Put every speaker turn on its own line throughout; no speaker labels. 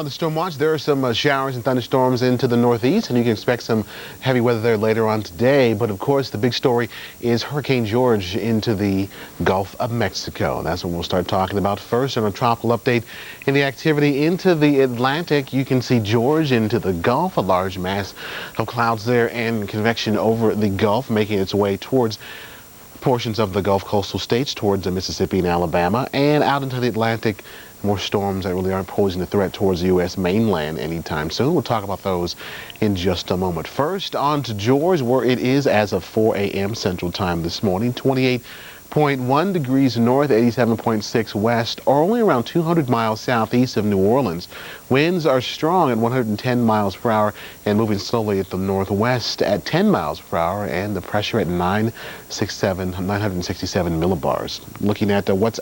On the storm watch, there are some showers and thunderstorms into the northeast, and you can expect some heavy weather there later on today. But of course, the big story is Hurricane George into the Gulf of Mexico. And that's what we'll start talking about first. On a tropical update in the activity into the Atlantic, you can see George into the Gulf, a large mass of clouds there and convection over the Gulf, making its way towards portions of the Gulf coastal states, towards Mississippi and Alabama, and out into the Atlantic. More storms that really aren't posing a threat towards the U.S. mainland anytime soon. We'll talk about those in just a moment. First, on to George, where it is as of 4 a.m. Central Time this morning. 28.1 degrees north, 87.6 west, or only around 200 miles southeast of New Orleans. Winds are strong at 110 miles per hour and moving slowly at the northwest at 10 miles per hour, and the pressure at 967 millibars. Looking at what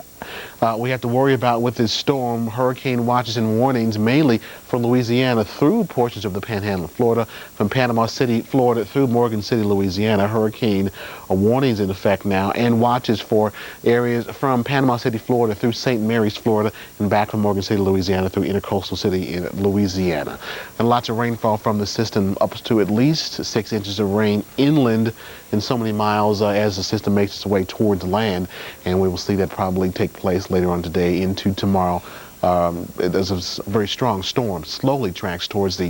we have to worry about with this storm, hurricane watches and warnings mainly for Louisiana through portions of the Panhandle of Florida, from Panama City, Florida through Morgan City, Louisiana. Hurricane warnings in effect now, and watches for areas from Panama City, Florida through St. Mary's, Florida, and back from Morgan City, Louisiana through Intercoastal City in Louisiana. And lots of rainfall from the system, up to at least 6 inches of rain inland in so many miles as the system makes its way towards land, and we will see that probably take place later on today into tomorrow. There's a very strong storm slowly tracks towards the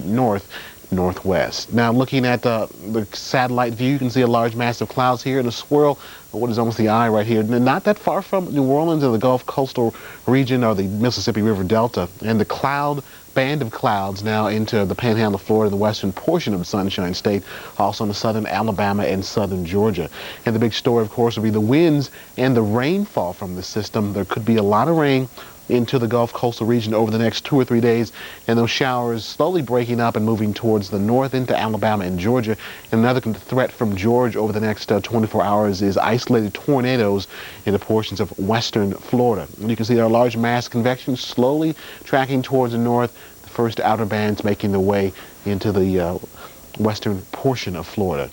northwest. Now, looking at the satellite view, you can see a large mass of clouds here and a swirl, what is almost the eye right here, not that far from New Orleans or the Gulf coastal region or the Mississippi River Delta. And the band of clouds now into the Panhandle of Florida, the western portion of the Sunshine State, also in the southern Alabama and southern Georgia. And the big story, of course, will be the winds and the rainfall from the system. There could be a lot of rain into the Gulf coastal region over the next 2 or 3 days, and those showers slowly breaking up and moving towards the north into Alabama and Georgia. And another threat from George over the next 24 hours is isolated tornadoes into portions of western Florida. And you can see our large mass convection slowly tracking towards the north, the first outer bands making their way into the western portion of Florida.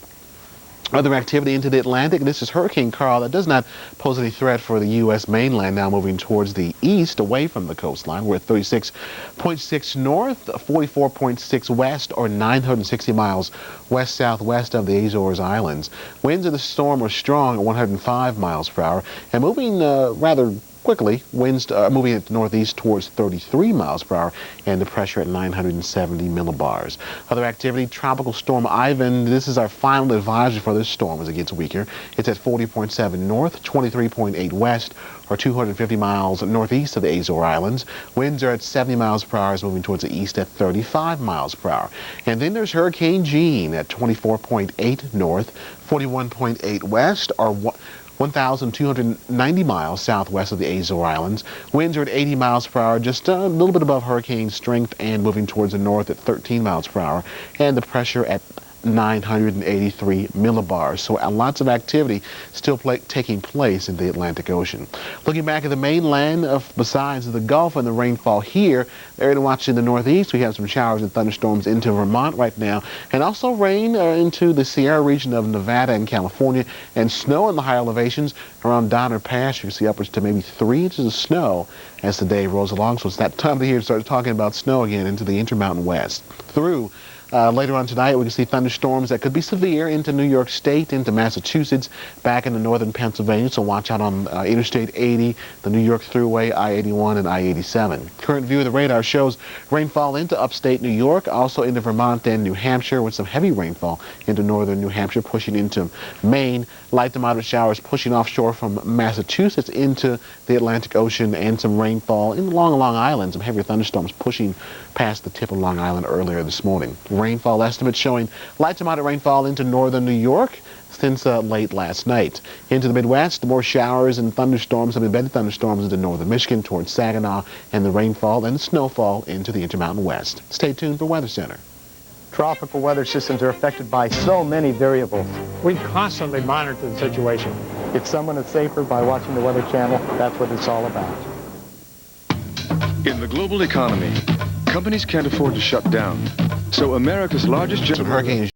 Other activity into the Atlantic, this is Hurricane Karl. That does not pose any threat for the U.S. mainland, now moving towards the east away from the coastline. We're at 36.6 north, 44.6 west, or 960 miles west-southwest of the Azores Islands. Winds of the storm are strong at 105 miles per hour and moving rather quickly. Winds moving at the northeast towards 33 miles per hour, and the pressure at 970 millibars. Other activity, Tropical Storm Ivan. This is our final advisory for this storm as it gets weaker. It's at 40.7 north, 23.8 west, or 250 miles northeast of the Azores Islands. Winds are at 70 miles per hour, moving towards the east at 35 miles per hour. And then there's Hurricane Jeanne at 24.8 north, 41.8 west, or 1,290 miles southwest of the Azores Islands. Winds are at 80 miles per hour, just a little bit above hurricane strength, and moving towards the north at 13 miles per hour, and the pressure at 983 millibars. So lots of activity still taking place in the Atlantic Ocean. Looking back at the mainland, besides the Gulf and the rainfall here, area to watch in the northeast, we have some showers and thunderstorms into Vermont right now, and also rain into the Sierra region of Nevada and California, and snow in the higher elevations around Donner Pass. You can see upwards to maybe 3 inches of snow as the day rolls along. So it's that time of the year to start talking about snow again into the Intermountain West. Through later on tonight, we can see thunderstorms that could be severe into New York State, into Massachusetts, back into northern Pennsylvania. So watch out on Interstate 80, the New York Thruway, I-81, and I-87. Current view of the radar shows rainfall into upstate New York, also into Vermont and New Hampshire, with some heavy rainfall into northern New Hampshire, pushing into Maine. Light to moderate showers pushing offshore from Massachusetts into the Atlantic Ocean, and some rainfall along Long Island. Some heavier thunderstorms pushing past the tip of Long Island earlier this morning. Rainfall estimates showing light to moderate rainfall into northern New York since late last night. Into the Midwest, more showers and thunderstorms, some embedded thunderstorms into northern Michigan towards Saginaw, and the rainfall and the snowfall into the Intermountain West. Stay tuned for Weather Center.
Tropical weather systems are affected by so many variables.
We constantly monitor the situation.
If someone is safer by watching the Weather Channel, that's what it's all about.
In the global economy, companies can't afford to shut down. So America's largest
Hurricane